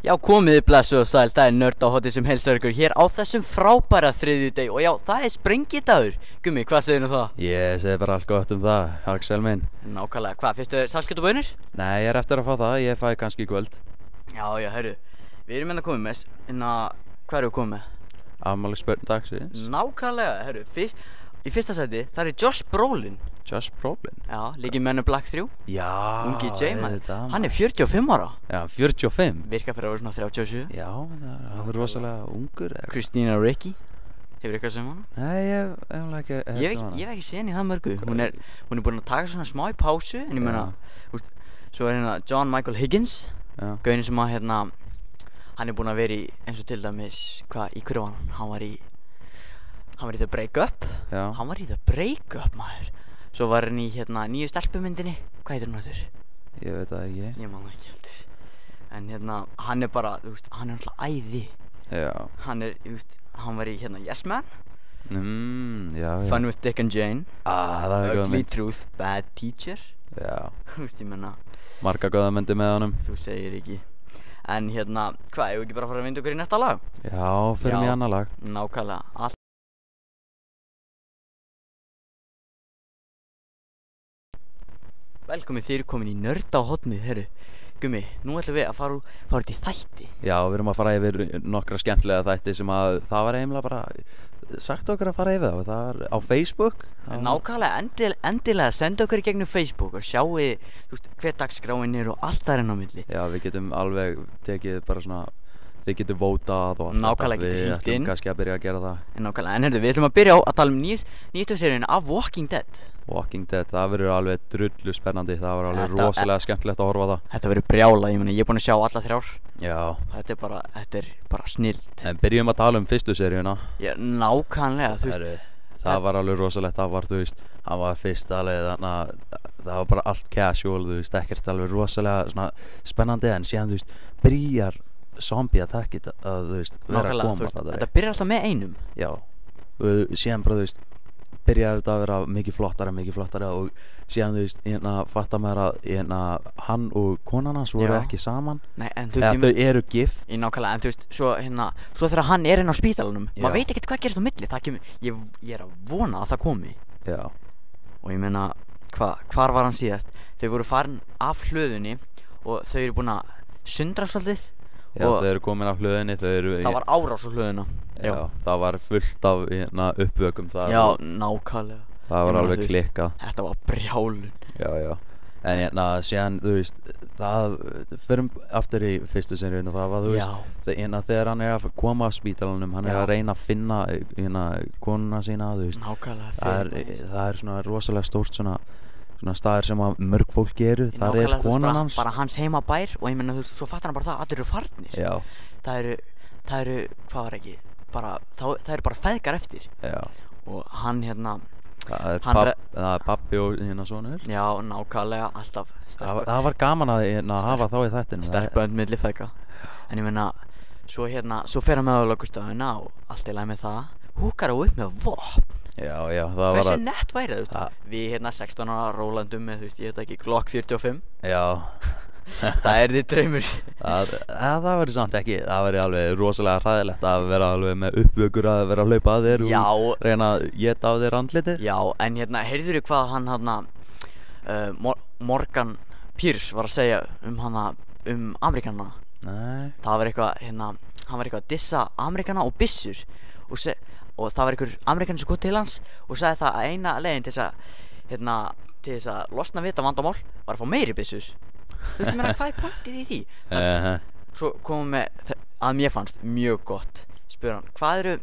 Já, komiði blessu og sæl, það Nörd á Hotið sem heilsar ykkur hér á þessum frábæra þriðjudegi og já, það sprengidagur. Gummi, hvað segir það? Ég segi bara allt gott það, Axel minn. Nákvæmlega, hvað, fyrstu saltkjöt og baunir? Nei, ég eftir að fá það, ég fæ kannski í kvöld. Já, heyrðu, við erum komið með, hvað erum við komið með? Afmælisbörn dagsins. Nákvæmlega, heyrðu, í fyrsta sæti, það Josh Brolin. Josh Brolin? Já, líkir Men in Black 3. Já, ungi J-man, hann 45 ára. Já, 45? Virkar fyrir að vera svona 37. Já, það er rosalega ungur. Christina Ricci, hefur eitthvað sem hana? Nei, ég hef ekki hana. Ég hef ekki séð henni það mörgu. Hún er búin að taka svona smá í pásu, en ég meina, svo hérna John Michael Higgins, gauðin sem að hann búin að vera í, eins og til dæmis, í hverju var hann? Hann var í The Break-Up. Já. Hann var í The Break-Up, maður. Svo var hann í nýju stelpumyndinni. Hvað heitir hún aftur? Ég veit það ekki. Ég man ekki heldur. En hann bara, þú veist, hann alltaf æði. Já. Hann var í Yes Man. Já. Fun with Dick and Jane. Það er góð mynd. Ugly Truth, Bad Teacher. Já. Þú veist, ég menna. Marga góða myndi með honum. Þú segir ekki. En hvað, ég ekki bara fara að vinda okkur í næsta lag? Já, fyrir mig annað lag. Nákvæmlega. Velkomin, þið eru komin í Nörd á Hotið, herru. Gummi, nú ætlum við að fara út í þætti. Já, við erum að fara yfir nokkra skemmtilega þætti sem að það var eiginlega bara sagt okkur að fara yfir það. Það var á Facebook. Nákvæmlega, endilega senda okkur í gegnum Facebook og sjáu, þú veist, hver dagskráin og allt þar inn á milli. Já, við getum alveg tekið bara svona, þið getur vótað og allt þetta. Nákvæmlega, við ætlum kannski að byrja að gera það. Nákvæmlega, en við ætlum að byrja á að tala nýjastu seríuna af Walking Dead. Walking Dead, það verður alveg drullu spennandi, það var alveg rosalega skemmtilegt að horfa á það. Þetta verður brjála, ég er búinn að sjá alla 3. Já. Þetta er bara snillt. En byrjum að tala fyrstu seríuna. Já, nákvæmlega, þú veist. Það var alveg rosalegt, það var, þú veist, hann var fyrst alveg, þannig að það var bara allt casual, þú veist, ekkert alveg rosalega svona spennandi, en síðan, þú veist, byrjar zombie attackið að, þú veist, vera að koma. Þetta byrjar alltaf með einum. Já, síðan bara, þú veist, byrjar þetta að vera mikið flottara og síðan, þú veist, fattar maður að hann og konan hans voru ekki saman. Nei, en þú veist, þau eru gift. Nákvæmlega, en þú veist, svo þegar hann inn á spítalanum, maður veit ekkert hvað gerist á milli, það kemur, ég að vona að það komi. Já. Og ég meina, hvar var hann síðast? Þau voru farin af hlöðunni og þau eru búin að sundra svolítið. Já, þau eru komin af hlöðunni, það var árás á hlöðuna. Já, það var fullt af uppvökum þar. Já, nákvæmlega. Það var alveg klikkað. Þetta var brjálun. Já. En síðan, þú veist, það förum aftur í fyrstu seríun og það var, þú veist, þegar hann að koma af spítalanum, hann að reyna að finna konuna sína, þú veist. Nákvæmlega. Það er svona rosalega stórt svona staðir sem að mörg fólk eru. Það er konan hans. Bara hans heimabær og ég menna, þú veist, svo fattar hann bara það að allir eru farnir. Já. Það eru, hvað var ekki, það eru bara feðgar eftir. Já. Og hann það er pabbi og sonur. Já, nákvæmlega, alltaf. Það var gaman að hafa þá í þættinu. Sterk bönd milli feðga. En ég meina, svo fer hann með á lögustöðuna og allt í lagi með það. Húkar á upp með vopn. Já, það var hversu nett væri það, þú veist? Við 16 ára rólandum með, þú veist, ég veit ekki, Glock 45. Já. Það er þitt draumur. Það verður samt ekki, það verður alveg rosalega hræðilegt að vera alveg með uppvökur að vera að hlaupa að þér og reyna að éta á þér andlitið. Já, en heyrður þú hvað hann Morgan Pierce var að segja Ameríkana? Nei. Það var eitthvað, hann var eitthvað að dissa Ameríkana og byssur og það var einhver Ameríkani sem kom til hans og sagði það að eina leiðin til þess að losna við þetta vandamál var að fá meiri byssur. Þú veist, ég meina, hvað er pointið í því? Svo komum við að mér fannst mjög gott. Spyr hann, hvað eru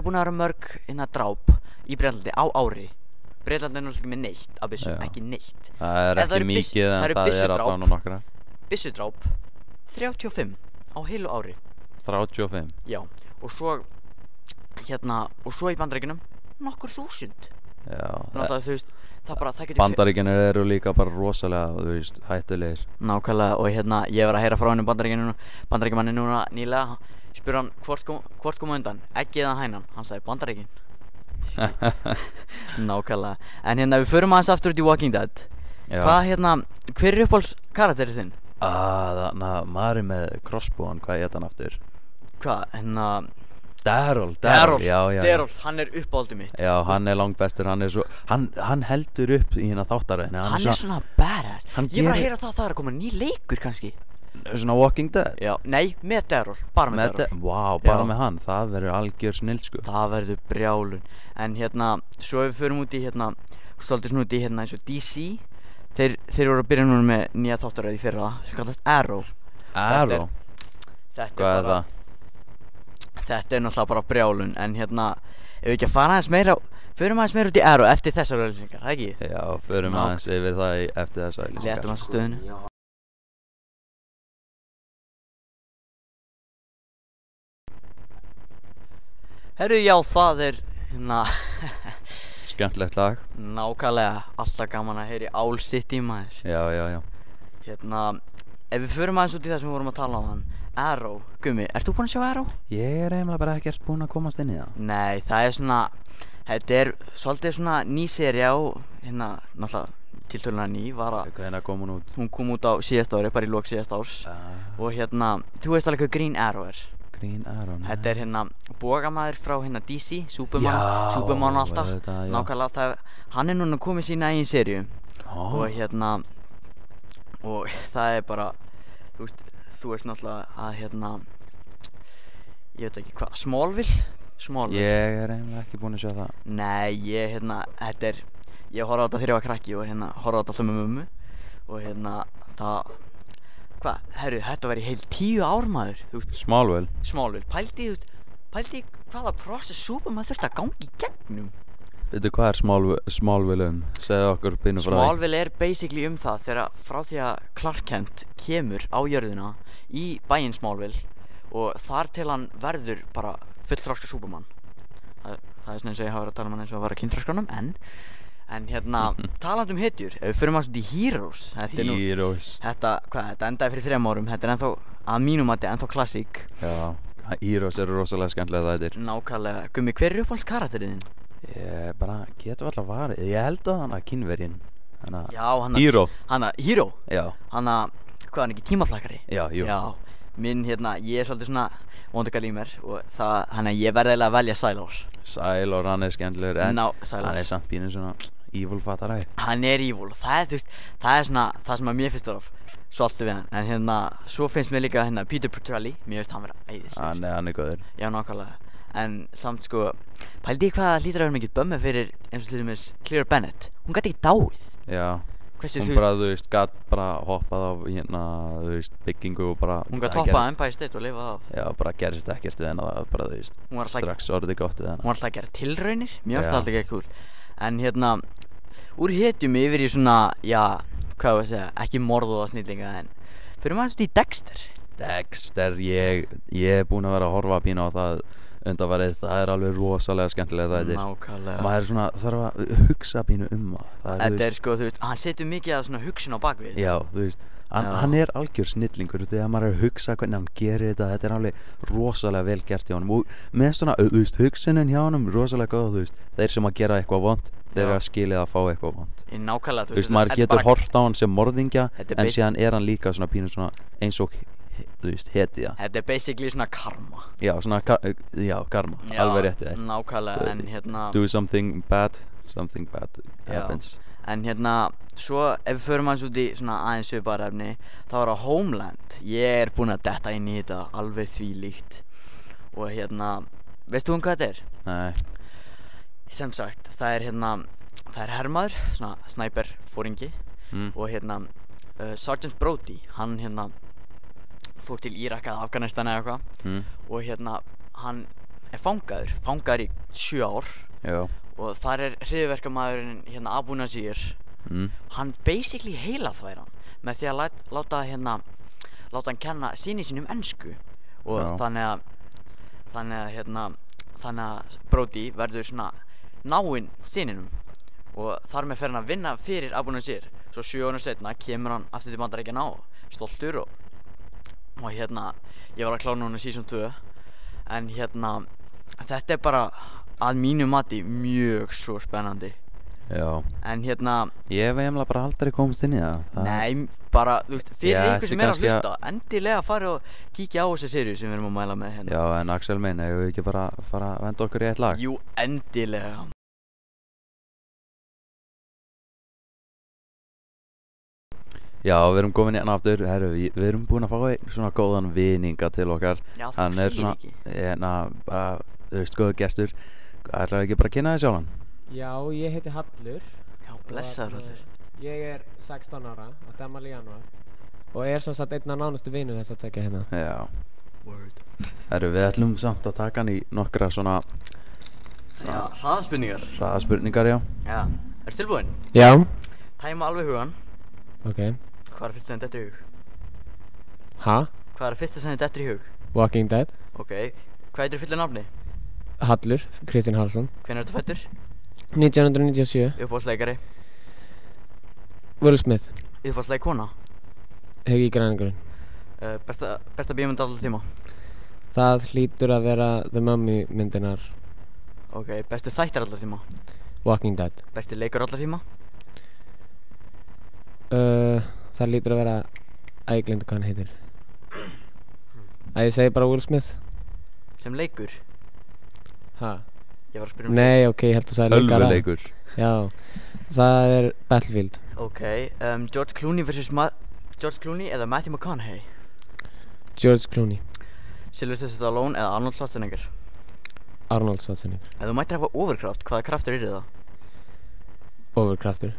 búin að vera mörg dráp í Bretlandi á ári? Bretlandi er náttúrulega með neitt af byssum, ekki neitt. Það er ekki mikið en það er allan og nokkra. Byssudráp 35 á heilu ári. 35? Já, og svo í Bandaríkjunum nokkur þúsund. Já. Náttúrulega, þú veist, Bandaríkjunir eru líka bara rosalega, þú veist, hættulegir. Nákvæmlega, og ég var að heyra frá henni Bandaríkjumanni núna nýlega. Spyr hann hvort kom undan, eggið eða hænan? Hann sagði Bandaríkin. Nákvæmlega. En við förum aðeins aftur út í Walking Dead. Hvað hver er uppáhalds karakterið þinn? Þannig að maður með crossbowan, hvað heit hann aftur? Hvað, Daryl, Daryl, hann er uppáhaldið mitt. Já, hann er langbestur, hann er svo hann heldur upp í hérna þáttaröðinni. Hann er svona badass. Ég var að heyra það er að koma ný leikur kannski. Svona Walking Dead? Já, nei, með Daryl, bara með Daryl. Vá, bara með hann, það verður algjör snill sko. Það verður brjálun. En svo ef við förum út í stoltið svona út í eins og DC. Þeir voru að byrja núna með nýja þáttaröð í fyrra sem kallast Arrow. Arrow? Hvað er það? Þetta er náttúrulega bara brjálun, en ef við ekki að fara aðeins meira út í Arrow eftir þessar auglýsingar, það ekki? Já, förum aðeins yfir það eftir þessar auglýsingar. Léttum hans á stöðinu. Herru, já, það er skemmtilegt lag. Nákvæmlega, alltaf gaman að heyri Owl City maður. Já. Ef við förum aðeins út í það sem við vorum að tala á þann Arrow, Gummi, ert þú búinn að sjá Arrow? Ég er eiginlega bara ekkert búinn að komast inn í það. Nei, það er svona, þetta er svolítið svona ný sería og náttúrulega tiltölulega ný var að Hvernig kom hún út? Hún kom út á síðasta ári, bara í lok síðasta árs og þú veist alveg hvað Green Arrow er? Green Arrow, nei. Þetta er bogamaður frá DC, Superman og alltaf, nákvæmlega hann er núna komið sína eigin seríu og það er bara, þú veist náttúrulega að ég veit ekki hvað, Smallville? Ég er eiginlega ekki búinn að sjá það. Nei, ég horfði á þetta þegar ég var krakki og horfði á þetta alltaf með mömmu og herru, þetta var í heil 10 ár maður, Smallville, pældi hvaða process Superman þurfti að gangi í gegnum. Veitu hvað er Smallville Segðu okkur pínu frá því. Smallville er basically það frá því að Clark Kent kemur á jörðina í bæinn Smallville og þar til hann verður bara fullþroska Superman. Það er svona eins og ég hafa verið að tala um hann eins og að vara kynþroskanum, en talandi hetjur, ef við förum út í Heroes. Þetta endaði fyrir 3 árum, þetta er ennþá, að mínum mati, ennþá klassík. Já, Heroes eru rosalega skemmtilega þættir. Nákvæmlega. Gummi, hver er uppáhalds karakterinn þinn? Ég bara getur alltaf varið. Ég held að hann að kynverjinn. Hero. Hero? Já. Hvað hann ekki, tímaflakkari? Já, jú. Já, minn ég er svolítið svona vondukall í mér og ég verði eiginlega að velja Cylor. Hann er skemmtilegur en hann er samt pínu svona evil fattaræði. Hann er evil, það er svona það sem að mér finnst svolítið við hann, en svo finnst mér líka Peter Petrelli, mér finnst hann vera æðislegur. Hann er góður. Já, nákvæmlega. En samt pældi ég hvað hlýtur að vera mikið bömmi fyrir eins og til dæmis Claire Bennett. Hún gæti ekki dáið. Já. Hún bara, gat bara hoppað á byggingu og bara hún gat hoppað Empire State og lifað af. Já, bara gerist ekkert við hennar, bara strax orðið gott við hennar. Hún var alltaf að gera tilraunir, mér finnst það alltaf ekki cool. En úr hetjum yfir í svona, hvað var að segja, ekki morðuða snillinga, en fyrir maður út í Dexter, ég er búinn að vera að horfa pínu á það undanfarið, það er alveg rosalega skemmtilega það. Nákvæmlega. Maður er svona, þarf að hugsa pínu það. Þetta er hann setur mikið að svona hugsun á bakvið. Já, hann er algjör snillingur þegar maður er að hugsa hvernig hann gerir þetta er alveg rosalega vel gert hjá honum og með svona, hugsunin hjá honum rosalega góð, þeir sem að gera eitthvað vont, þeir eru að skilja að fá eitthvað vont. Nákvæmlega, maður getur hort á hann sem morðingja, en síðan er hann líka svona pínu svona eins og hetja. Þetta er basically svona karma. Já, svona karma, alveg rétt. Nákvæmlega, en do something bad happens. En svo ef við förum aðeins út í svona aðeins svipaðar efni, þá er það Homeland. Ég er búinn að detta inn í þetta alveg þvílíkt og veistu hvað þetta er? Nei. Sem sagt, það er hermaður, svona sniper fóringi og Sergeant Brody, hann fór til Írak eða Afganistan eða eitthvað og hann er fangaður í 7 ár. Já. Og þar er hryðjuverkamaðurinn Abu Nazir. Hann basically heilaþvær hann með því að láta hann kenna syni sínum ensku og þannig að Brody verður svona náinn syninum og þar með fer hann að vinna fyrir Abu Nazir. Svo 7 árum seinna kemur hann aftur til Bandaríkjanna og stoltur og ég var að klára núna season 2 en þetta er bara að mínu mati mjög svo spennandi. Já. En hérna Ég hef eiginlega bara aldrei komst inn í það. Nei, bara, þú veist, fyrir Ég ykkur sem ætti er að kannski hlusta endilega farið og kíkja á þessi seríu sem við erum að mæla með hérna. Já, en Axel minn, eigum við ekki bara fara að venda okkur í eitt lag? Jú, endilega. Já, við erum komin hérna aftur, herru, við erum búin að fá einn svona góðan vininga til okkar. Já, þú Hann er segir svona, ekki. hérna, bara, þú veist, góður gestur. Ætlaðu ekki bara að kynna þig sjálfan? Já, ég heiti Hallur. Já, blessaður Hallur. Ég er 16 ára, átti afmæli í janúar. Og er sem sagt einn af nánustu vinum þess að tekja hérna. Já. Word. Herru, við ætlum samt að taka hann í nokkra svona Já, hraðaspurningar. hraðaspurningar, já. Já, ertu tilbúinn? Já. Tæma alveg hugan. Ok. Hvað er fyrsta sem dettur í hug? Ha? Hvað er fyrsta sem dettur í hug? Walking Dead. Ok, hvað heitir fullu nafni? Hallur, Kristinn Hallsson. Hvenær ertu fæddur? 1997. Uppáhaldsleikari? Will Smith. Uppáhaldsleikona? Hugi Græningurinn. Besta bíómynd allra tíma? Það hlýtur að vera The Mummy myndinar. Ok, bestu þættir allra tíma? Walking Dead. Besti leikur allra tíma? Það hlýtur að vera Æ, ég gleymdi hvað hann heitir. Ég segi bara Will Smith. Sem leikur? Ha? Ég var að spyrja um Nei, ok, ég held að það er leikara. Tölvuleikur. Já, það er Battlefield. Ok, George Clooney vs. George Clooney eða Matthew McConaughey? George Clooney. Sylvester Stallone eða Arnold Schwarzenegger? Arnold Schwarzenegger. Ef þú mættir hafa overkraft, hvaða kraftur er það? Overkraftur.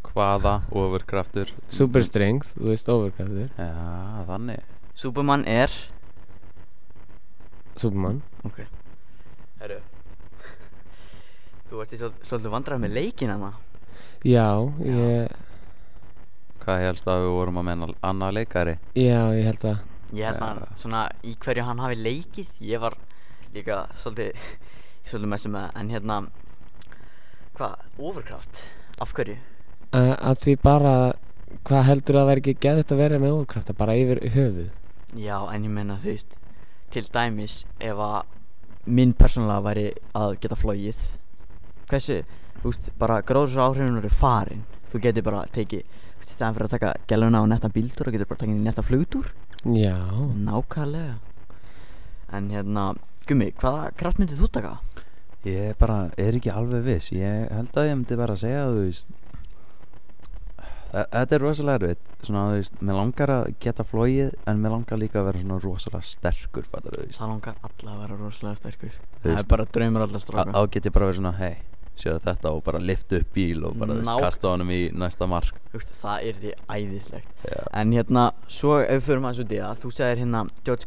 Hvaða overkraftur? Super strength, þú veist overkraftur. Já, þannig. Superman er? Superman. Ok. Herru. Þú ert í svolítið vandræði með leikinn hana. Já, ég... Hvað helst að við vorum að menna annað leikari? Já, ég held að... Ég held að svona í hverju hann hafi leikið. Ég var líka svolítið messi með það. En hérna, hvað? Overkraft? Af hverju? Að því bara... Hvað heldur að vera ekki geðvægt að vera með overkrafta? Bara yfir höfuð. Já, en ég meina, þú veist, til dæmis ef að minn persónulega væri að geta flogið. Hversu, þú veist, bara gróðurhúsaáhrifin eru farin. Þú getur bara tekið, þú veist, í staðan fyrir að taka gæluna á netta bíltúr og getur bara takið netta flugtúr. Já. Nákvæmlega. En hérna, Gummi, hvaða kraft myndið þú taka? Ég bara er ekki alveg viss. Ég held að ég myndi bara að segja, þú veist, þetta er rosalega erfitt. Svona, þú veist, mér langar að geta flogið en mér langar líka að vera svona rosalega sterkur, fattar þú veist. Það langar alla að vera rosalega sterkur. Þú Það veist, er bara draumur alla stráka. Þá get ég bara verið svona, hei, sjáðu þetta og bara lyfta upp bíl og bara, þú veist, kasta honum í næsta mark. Þú veist, það er því æðislegt. Já. En hérna, svo ef við förum aðeins út í það, þú segir hérna George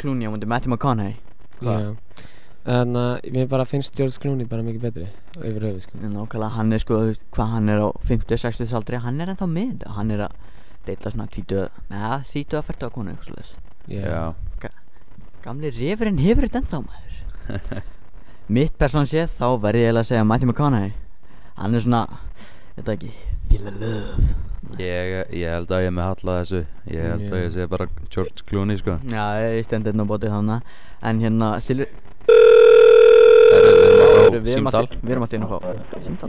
Clooney á mundi Matthew McConaughey. Já. En mér bara finnst George Clooney bara mikið betri yfir höfuð, sko. Nákvæmlega, hann er sko, þú veist, hvað hann er á 50-60 aldri, hann er ennþá með þetta. Hann er að deila svona 30-40 konu, eitthvað svoleiðis. Já. Gamli refurinn hefur þetta ennþá, maður. Mitt persónulega séð, þá verði ég eiginlega að segja Matthew McConaughey. Hann er svona, veit það ekki, feel the love. Ég held að ég með halla þessu. Ég held að ég segi bara George Clooney, sko. Já, ég stendi hérna á bótið þannig. En hérna, Við erum að Við erum alltaf inn að fá símtal.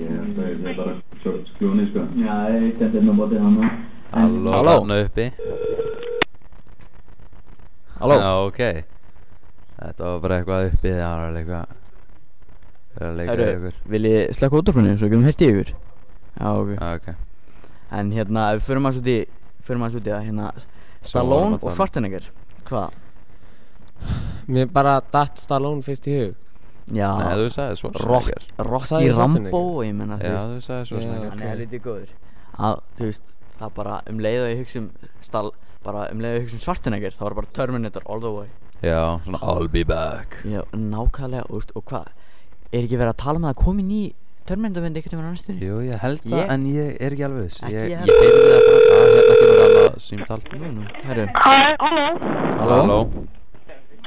George Clooney, sko. Já, ég stendi hérna á bótið þannig. Halló, Halló. þarna uppi. Halló. Já, ok. Þetta var bara eitthvað uppi, það var alveg eitthvað að leika í ykkur. Vil ég slekka útvarpinu svo getum heyrt í ykkur? Já, ok. Já, ok. En hérna, ef við förum aðeins út í það, hérna Stallone og Schwarzenegger. Hvað? Mér bara datt Stallone fyrst í hug. Já, Nei, þú sagði Schwarzenegger. Rocky Sagði Schwarzenegger. Rambo og ég menna, Já, þú veist, þú sagði Schwarzenegger. hann er helviti góður. Þú veist, það bara leið og ég hugsa Schwarzenegger, það var bara Terminator all the way. Já, svona I'll be back. Já, nákvæmlega, og hvað? Er ekki verið að tala um það að koma inn í Terminator-myndi ekkert um hann annarstunni? Jú, ég held það, en ég er ekki alveg viss. Ekki Ég heldur. heyrði það bara, hérna kemur annað símtal. Herru. Hæ, halló. Halló.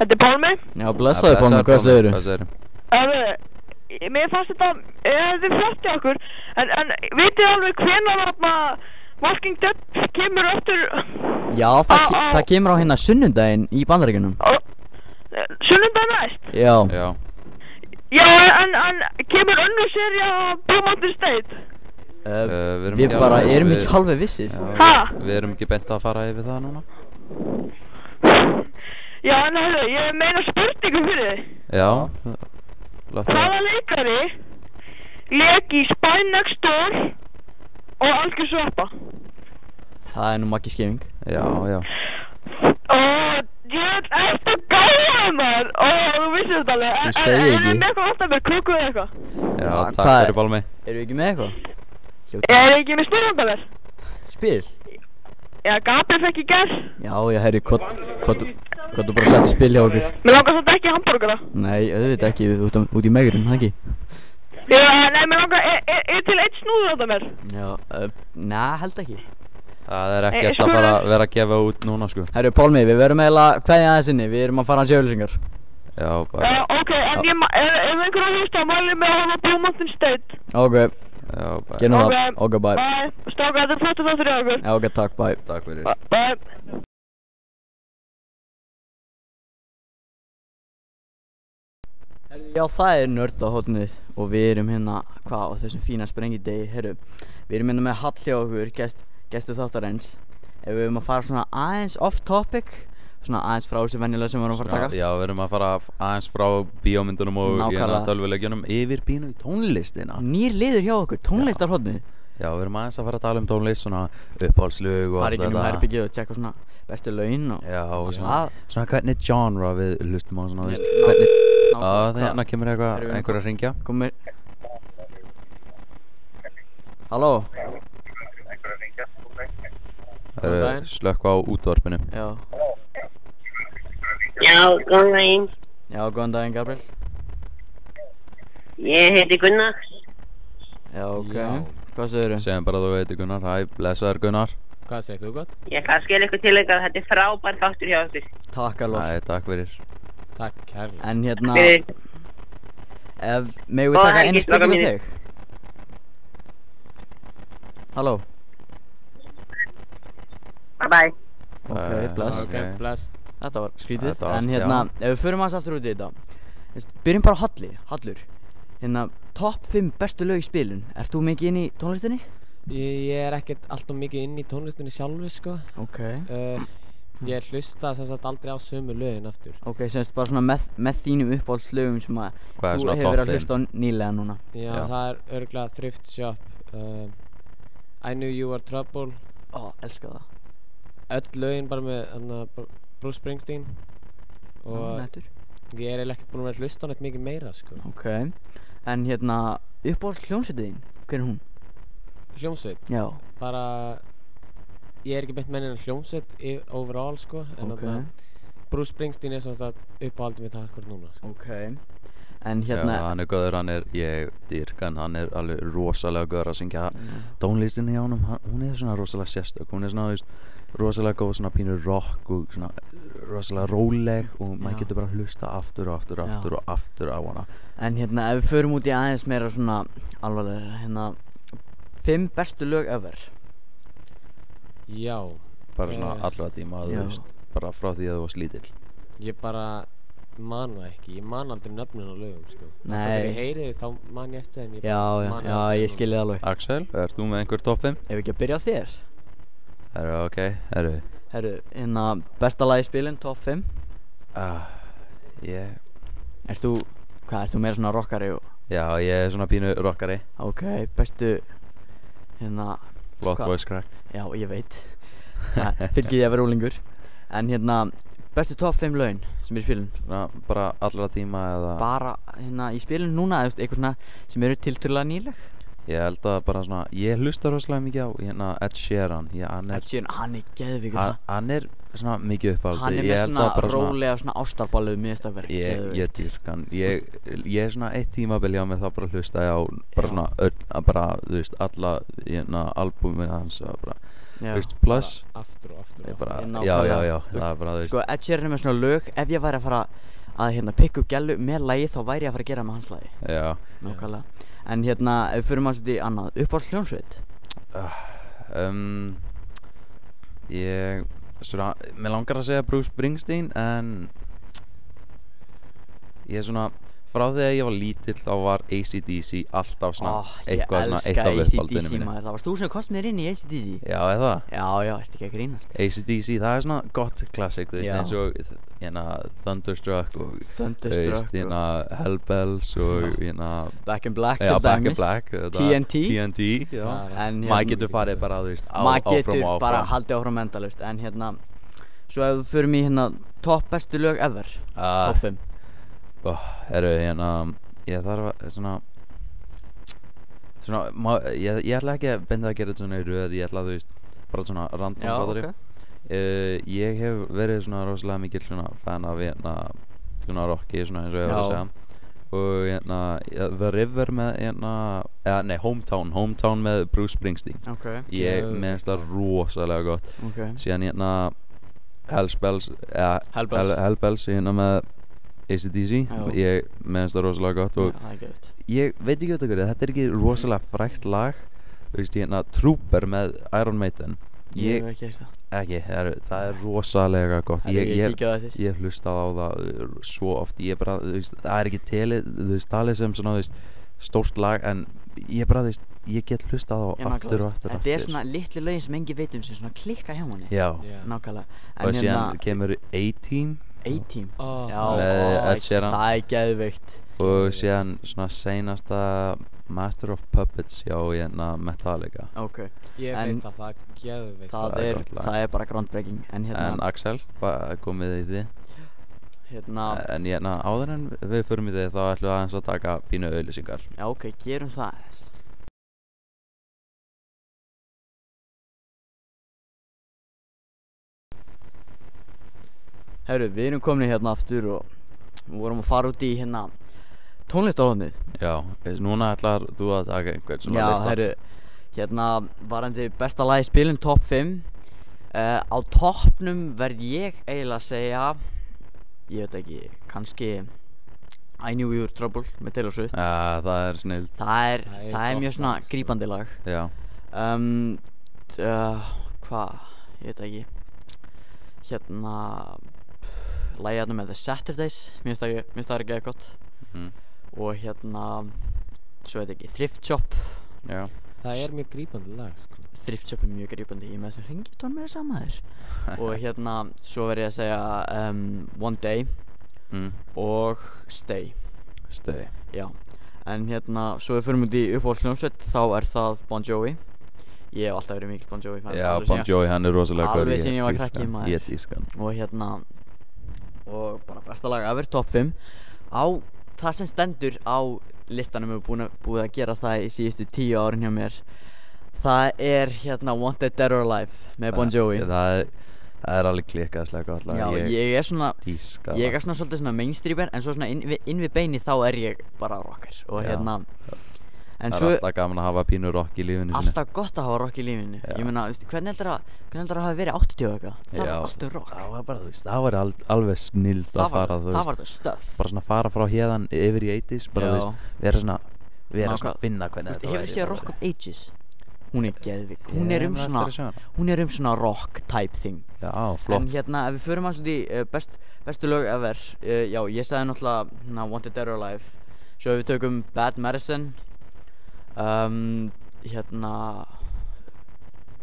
Þetta er Pálmi. Já, blessaði Pálmi, hvað segirðu? Hvað segirðu? Mér fannst þetta flott í okkur, en vitið alveg hvenær þarna Walking Dead kemur eftir? Já, það kemur á hérna sunnudaginn í Bandaríkjunum. Sunnudaginn næst? Já. Já. Já, en kemur önnur sería Blue Mountain State? Við bara erum ekki halveg vissir. Ha? Við erum ekki beint að fara yfir það núna. Já, en heyrðu, ég meina spurningu fyrir þig. Já. Hvaða leikari lék í Spy Next Door og Algjör sveppa? Það er nú Maggi Skeving. Já. Ég eftir að gáða maður. Þú vissir þetta alveg. Þú segir ekki. Erum við með eitthvað alltaf með köku eða eitthvað? Já, takk Hvað er- fyrir Pálmi. Erum við ekki með eitthvað? Erum við ekki með spyrjandaver? Spil? Já, Gabriel fekk í gær. Já, herri, hvað þú bara að setja spil hjá okkur? Mér langar svolítið ekki hambúrgara. Nei, auðvitað ekki, út í megrun, það ekki? Já, nei, mér langar, er til eitt snúður á þetta mér? Já, neða, held ekki. Það er ekkert að fara að vera að gefa út núna, sko. Herru, Pálmi, við verum eiginlega kveðja aðeins inni, við erum að fara hans auglýsingar. Já, bara. Ok, en ef einhver að hlusta, mæli mig að hafa Blue Mountain State. Ok, Já, bara. gerum það. Ok, bye. Bye. Strákar, þetta er flottu þáttur hjá okkur. Já, ok, takk, bye. Takk fyrir. Bye. Já, það er nördahotnið og við erum hérna, hvað, á þessum fína sprengidegi, herru. Við erum hérna með Hall hjá okkur, gestu þáttarins. Ef við erum að fara svona aðeins off topic, svona aðeins frá þessu venjulega sem við erum að fara að taka. Já, við erum að fara aðeins frá bíómyndunum og Nákvæmlega. tölvuleikjunum yfir pínu í tónlistina. Nýr liður hjá okkur, tónlistarhotnið. Já, við erum aðeins að fara að tala um tónlist, svona uppáhaldslög og Fara í gegnum herbyggið og tjekka svona bestu lögin og... Já, og Já. svona hvernig genre við hlustum á svona, þú veist, hvernig... Já, það hérna kemur einhver að ringja. Komir. Halló? Góðan daginn. Slökk á útvarpinu. Já. Já, góðan daginn. Já, góðan daginn, Gabriel. Ég heiti Gunnar. Já, ok. Já. Hvað segirðu? Segjum bara að þú heitir Gunnar. Hæ, blessaður Gunnar. Hvað segir þú gott? Ég kann skilja ykkur til ykkar, þetta er frábær þáttur hjá okkur. Takk alveg. Hæ, takk fyrir. Takk, kærlega. En hérna, Fyrir, megum við Góða taka helgi, einu strákar spurningu mínir. þig? Halló? bye bye. Ok, bless. Ok, bless. Þetta var skrítið. Þetta var- En hérna, já. ef við förum aðeins aftur út í þetta. Byrjum bara á Hallur. Hérna, topp 5 bestu lög í spilun. Ert þú mikið inn í tónlistinni? Ég er ekkert alltaf mikið inn í tónlistinni sjálfi, sko. Ok. Ég hlusta sem sagt aldrei á sömu lögin aftur. Ok, semst bara svona með þínum uppáhaldslögum sem að Hvað er þú svona hefur topp verið að 5? hlusta á nýlega núna. Já, Já. það er örgulega Thrift Shop, I Knew You Were Trouble, Ó, elska það. öll lögin bara með Bruce Springsteen og Nettur. ég er eiginlega ekkert búinn að vera að hlusta á neitt mikið meira, sko. Ok. En hérna, uppáhalds hljómsveitin þín, hver er hún? Hljómsveit, Já. bara ég er ekki beint með neina hljómsveit overall, sko, en Ok. Bruce Springsteen er svona uppáhaldið mitt akkur núna, sko. Ok. En Já, hérna, hann er góður, ég dýrka hann, hann er alveg rosalega góður að syngja tónlistinni hjá honum, hún er svona rosalega sérstök, hún er svona, þú veist, rosalega góð svona pínur rock og svona rosalega róleg og maður Já. getur bara að hlusta aftur og aftur og Já. aftur og aftur á hana. En hérna, ef við förum út í aðeins meira svona alvarlega, hérna 5 bestu lög ever. Já, Bara svona allra tíma, þú Já. veist, bara frá því að þú varst lítill. ég bara man það ekki, ég man aldrei nöfnin á lögum, sko. Alltaf Nei. þegar ég heyri þau, þá man ég eftir þeim, ég Já, man já, aldrei ég núna. skilji það alveg. Axel, ert þú með einhver topp 5? Ef ekki að byrja á þér. Ok, við? Herru, hérna, besta lag í spilin, top 5. Ég, Ert þú, hvað, ert þú meira svona rockari og... já, ég er svona pínu rockari, Ok, bestu, hérna, flott Hvað? voice crack. já, ég veit. Fylgið ég að vera úlingur. En hérna, bestu top 5 lögin sem er í spilin. Svona bara allra tíma eða... Bara, hérna, í spilin núna, eða eitthvað svona sem eru tiltölulega nýleg. Ég held að bara svona, ég hlusta rosalega mikið á hérna Ed Sheeran, hann Ed Sheeran, hann er geðvikur. hann er svona mikið uppáhaldi. Hann er Ég með held svona að bara rólega svona ástarballuð miðstafverk. ég dýrka hann, ég er svona eitt tímabil hjá mig þá bara hlusta ég á bara Já. svona bara, þú veist, alla hérna albúmið hans og bara, Já. þú veist, plus Bara aftur og aftur ég og bara, aftur. Nákvæmlega. það er bara, þú veist, Sko, Ed Sheeran er með svona lög, ef ég væri að fara að hérna pikka upp gælu með lagi þá væri ég að fara að gera með hans lagi. já, Nákvæmlega. En hérna, ef við förum aðeins út í annað, uppáhalds hljómsveit. ég, svona, mér langar að segja Bruce Springsteen en ég er svona frá því að ég var lítill þá var AC/DC alltaf svona Ég eitthvað svona eitt elska af uppáhaldinu AC/DC mínu. maður. Það varst þú sem komst mér inn í AC/DC. Já, eða? Já, ertu ekki að grínast? AC/DC, það er svona gott classic, þú veist, Já. eins og hérna Thunderstruck og Thunderstruck hérna Hellbells og hérna Back in Black Já, til Back in dæmis. Black TNT. já. En Maður getur farið bara, þú veist, maður getur áfram og bara áfram. haldið áfram endalaust. En hérna, svo ef við förum í hérna topp bestu lög ever, topp 5. Hérna, ég þarf að ég ætla ekki að benda að gera þetta svona í röð, ég ætla að, þú veist, bara svona random Já, fattari. Ég hef verið svona rosalega mikil svona fan af hérna svona rocki, svona eins og ég var að segja. Og hérna, The River með hérna, Hometown með Bruce Springsteen. Ég meðist það rosalega gott. Síðan hérna Hellbells hérna með AC/DC. Ég meðist það rosalega gott og ég veit ekki hvað þetta er ekki rosalega frægt lag. Þú veist, hérna Trooper með Iron Maiden. Ég hef ekki heyrt það. Ekki, það er rosalega gott. Ég hlusta á það svo oft. Ég bara, þú veist, það er ekki talið sem svona, þú veist, stórt lag, en ég bara, þú veist, ég get hlusta á það aftur og aftur. Þetta er svona litli lögin sem enginn veit sem svona klikka hjá manni. Já. Nákvæmlega. Og síðan kemur A-Team. A-Team? Já, það er geðveikt. Og síðan svona seinasta Master of Puppets hjá hérna Metallica. Ég veit að það er geðveikt. Það er bara groundbreaking. En Axel, hvað komið þið í því? En hérna, áður en við förum í því þá ætlum við aðeins að taka pínu auglýsingar. Já, gerum það aðeins. Herru, við erum komin hérna aftur og við vorum að fara út í hérna tónlistarhornið. Já, núna ætlar þú að taka einhvern svona lista. Já, herru, hérna varandi besta lagi spilin top 5. Á toppnum verð ég eiginlega að segja, ég veit ekki, kannski I Knew You Were Trouble með Taylor Swift. Já, það er snill. Það er mjög svona grípandi lag. Já. Hvað, ég veit ekki, hérna lagið hérna með The Saturdays, mér finnst það ekki gott. Og hérna, svo veit ekki, Thrift Shop. Já. Það er mjög grípandi lag, sko. Thrift Shop er mjög grípandi, ég með þess að ringitón með þess að maður. Og hérna, svo verð ég að segja One Day og Stay. Já, en hérna, svo við förum út í uppáhaldshljómsveit, þá er það Bon Jovi. Ég hef alltaf verið mikill Bon Jovi fan. Já, Bon Jovi, hann er rosalega góður. Alveg sem ég var krakki, maður. Ég dýrka hann. Og hérna, og bara besta lag ever, top 5. Á það sem stendur á listanum, við erum búið að gera það í síðustu 10 árin hjá mér. Það er hérna Wanted Dead or Alive með Bon Jovi. Það er alveg klikkaðslega gott lag. Já, ég er svona svolítið svona mainstreamer, en svo svona inn við beini þá er ég bara rocker. Og hérna, en það er alltaf gaman að hafa pínu rock í lífinu. Alltaf gott að hafa rock í lífinu. Ég meina, hvernig heldur það hafi verið 80 og eitthvað? Það var alltaf rock. Það var bara, þú veist, það var alveg snild að fara, þú veist. Það var það stöff. Bara svona fara frá héðan yfir í 80s, bara, þú veist, vera svona að finna hvernig þetta væri. Hefur séð Rock of Ages? Hún er geðvik. Hún er svona rock type thing. Já, flott. En hérna, ef við förum aðeins út í bestu lög ever, já, ég sagði náttúrulega Wanted Dead or Alive. Svo ef við tökum Bad Medicine, hérna,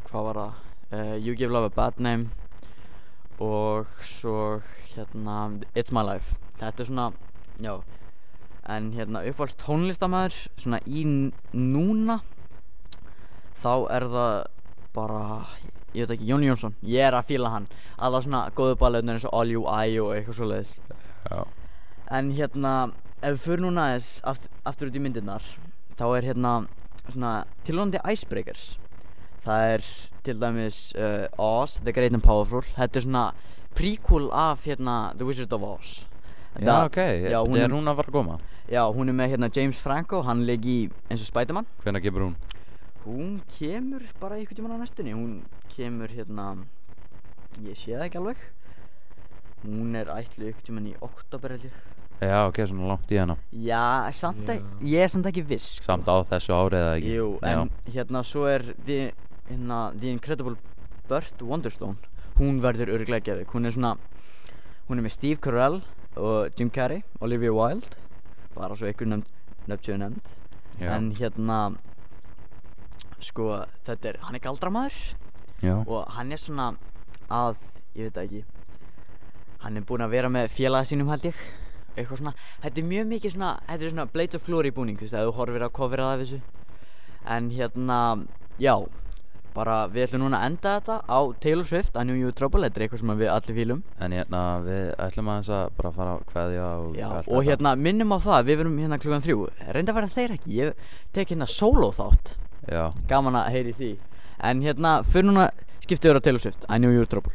hvað var það? You Give Love a Bad Name og svo hérna It's My Life. Þetta er svona, já, en hérna uppáhalds tónlistarmaður svona í núna, þá er það bara, ég veit ekki, Jóni Jónsson. Ég er að fíla hann. Alla svona góðu ballöðnir eins og All You I og eitthvað svoleiðis. Já. En hérna, ef við förum núna aðeins aftur út í myndirnar, þá er hérna svona tilvonandi icebreakers. Það er til dæmis Oz, The Great and Powerful. Þetta er svona prequel af hérna The Wizard of Oz. Já, ok, er hún að fara að koma? Já, hún er með hérna James Franco, hann leik í eins og Spiderman. Hvenær kemur hún? Hún kemur bara einhvern tímann á næstunni. Hún kemur hérna, ég sé það ekki alveg. Hún er ætluð einhvern tímann í október held ég. Já, ok, svona langt í hana. Já, ég er samt ekki viss. Samt á þessu árið eða ekki? Jú, en hérna svo er The Incredible Burt Wonderstone. Hún verður örugglega geðveik. Hún er með Steve Carell og Jim Carrey, Olivia Wilde, bara svo ykkur nefnd Já. en hérna sko hann galdramaður Já. og hann svona að, ég veit það ekki hann búinn að vera með félaga sínum held ég eitthvað svona, þetta mjög mikið svona þetta svona Blade of Glory búning, þú veist, ef þú horfir á coverið af þessu en já, bara við ætlum núna að enda þetta á Taylor Swift, I Knew You Were Trouble, þetta eitthvað sem við allir fílum En við ætlum aðeins að bara fara að kveðja og já, allt og þetta. minnum á það, við verum klukkan 3 reynda að vera þeir ekki, ég tek solo þátt Já. gaman að heyri því en fyrir núna skiptið yfir á Taylor Swift, I Knew You Were Trouble